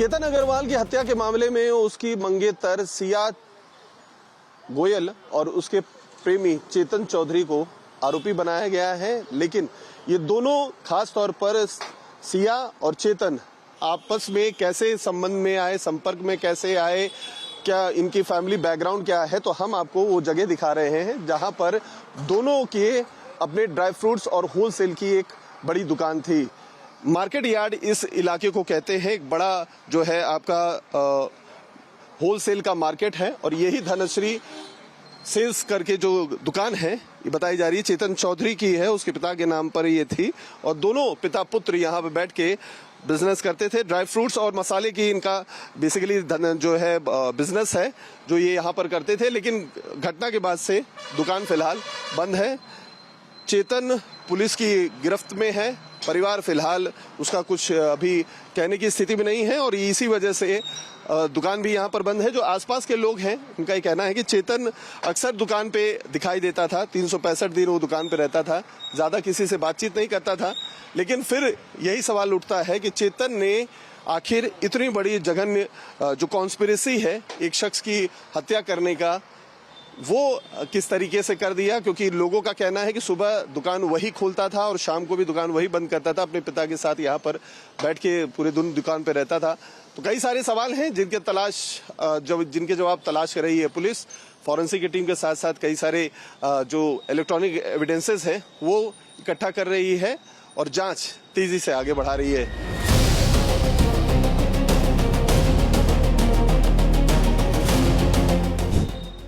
केतन अग्रवाल की हत्या के मामले में उसकी मंगेतर सिया गोयल और उसके प्रेमी चेतन चौधरी को आरोपी बनाया गया है। लेकिन ये दोनों, खास तौर पर सिया और चेतन, आपस में कैसे संबंध में आए, संपर्क में कैसे आए, क्या इनकी फैमिली बैकग्राउंड क्या है, तो हम आपको वो जगह दिखा रहे हैं जहां पर दोनों के अपने ड्राई फ्रूट्स और होलसेल की एक बड़ी दुकान थी। मार्केट यार्ड इस इलाके को कहते हैं, एक बड़ा जो है आपका होलसेल का मार्केट है। और यही धनश्री सेल्स करके जो दुकान है, ये बताई जा रही है चेतन चौधरी की है, उसके पिता के नाम पर ये थी। और दोनों पिता पुत्र यहाँ पे बैठ के बिजनेस करते थे। ड्राई फ्रूट्स और मसाले की इनका बेसिकली जो है बिजनेस है, जो ये यहाँ पर करते थे। लेकिन घटना के बाद से दुकान फिलहाल बंद है। चेतन पुलिस की गिरफ्त में है। परिवार फिलहाल उसका कुछ अभी कहने की स्थिति में नहीं है और इसी वजह से दुकान भी यहाँ पर बंद है। जो आसपास के लोग हैं, उनका ये कहना है कि चेतन अक्सर दुकान पे दिखाई देता था। 365 दिन वो दुकान पे रहता था, ज्यादा किसी से बातचीत नहीं करता था। लेकिन फिर यही सवाल उठता है कि चेतन ने आखिर इतनी बड़ी जघन्य जो कॉन्स्पिरेसी है एक शख्स की हत्या करने का, वो किस तरीके से कर दिया। क्योंकि लोगों का कहना है कि सुबह दुकान वही खोलता था और शाम को भी दुकान वही बंद करता था। अपने पिता के साथ यहाँ पर बैठ के पूरे दिन दुकान पर रहता था। तो कई सारे सवाल हैं जिनके जवाब तलाश कर रही है पुलिस। फॉरेंसिक की टीम के साथ साथ कई सारे जो इलेक्ट्रॉनिक एविडेंसेस हैं वो इकट्ठा कर रही है और जांच तेजी से आगे बढ़ा रही है।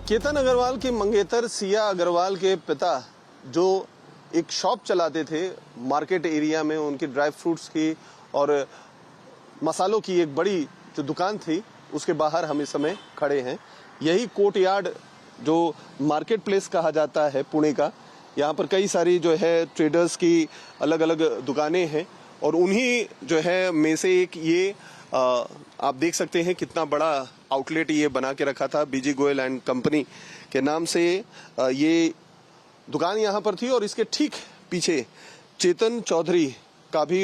केतन अग्रवाल की मंगेतर सिया अग्रवाल के पिता, जो एक शॉप चलाते थे मार्केट एरिया में, उनकी ड्राई फ्रूट्स की और मसालों की एक बड़ी जो दुकान थी, उसके बाहर हम इस समय खड़े हैं। यही कोर्ट यार्ड जो मार्केट प्लेस कहा जाता है पुणे का, यहाँ पर कई सारी जो है ट्रेडर्स की अलग अलग दुकानें हैं और उन्हीं जो है में से एक ये आप देख सकते हैं कितना बड़ा आउटलेट ये बना के रखा था। बीजी गोयल एंड कंपनी के नाम से ये दुकान यहाँ पर थी और इसके ठीक पीछे चेतन चौधरी का भी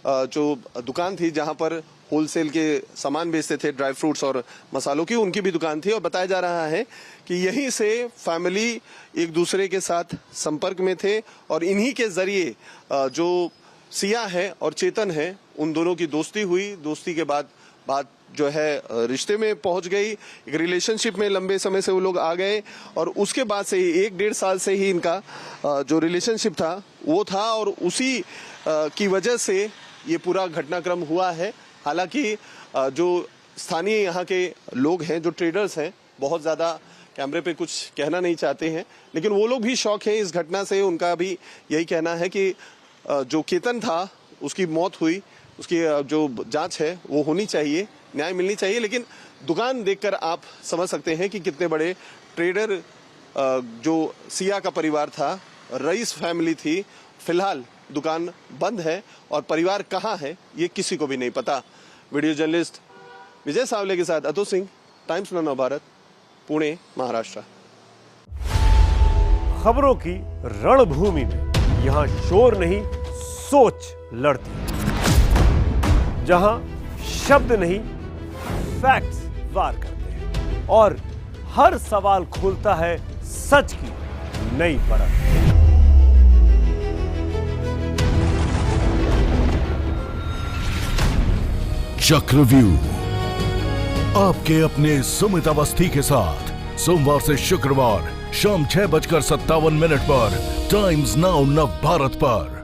जो दुकान थी जहाँ पर होलसेल के सामान बेचते थे, ड्राई फ्रूट्स और मसालों की, उनकी भी दुकान थी। और बताया जा रहा है कि यहीं से फैमिली एक दूसरे के साथ संपर्क में थे और इन्हीं के जरिए जो सिया है और चेतन है, उन दोनों की दोस्ती हुई। दोस्ती के बाद बात जो है रिश्ते में पहुंच गई, एक रिलेशनशिप में लंबे समय से वो लोग आ गए और उसके बाद से 1-1.5 साल से ही इनका जो रिलेशनशिप था वो था और उसी की वजह से ये पूरा घटनाक्रम हुआ है। हालांकि जो स्थानीय यहाँ के लोग हैं, जो ट्रेडर्स हैं, बहुत ज़्यादा कैमरे पे कुछ कहना नहीं चाहते हैं, लेकिन वो लोग भी शौक है इस घटना से। उनका भी यही कहना है कि जो केतन था उसकी मौत हुई, उसकी जो जांच है वो होनी चाहिए, न्याय मिलनी चाहिए। लेकिन दुकान देखकर आप समझ सकते हैं कि कितने बड़े ट्रेडर जो सिया का परिवार था, रईस फैमिली थी। फिलहाल दुकान बंद है और परिवार कहाँ है ये किसी को भी नहीं पता। वीडियो जर्नलिस्ट विजय सावले के साथ अतुल सिंह, टाइम्स नव भारत, पुणे, महाराष्ट्र। खबरों की रणभूमि में यहाँ शोर नहीं, सोच लड़ती है। जहां शब्द नहीं, फैक्ट्स वार करते हैं और हर सवाल खोलता है सच की नई परत। चक्रव्यूह आपके अपने सुमित अवस्थी के साथ सोमवार से शुक्रवार शाम 6:57 पर टाइम्स नाउ नव भारत पर।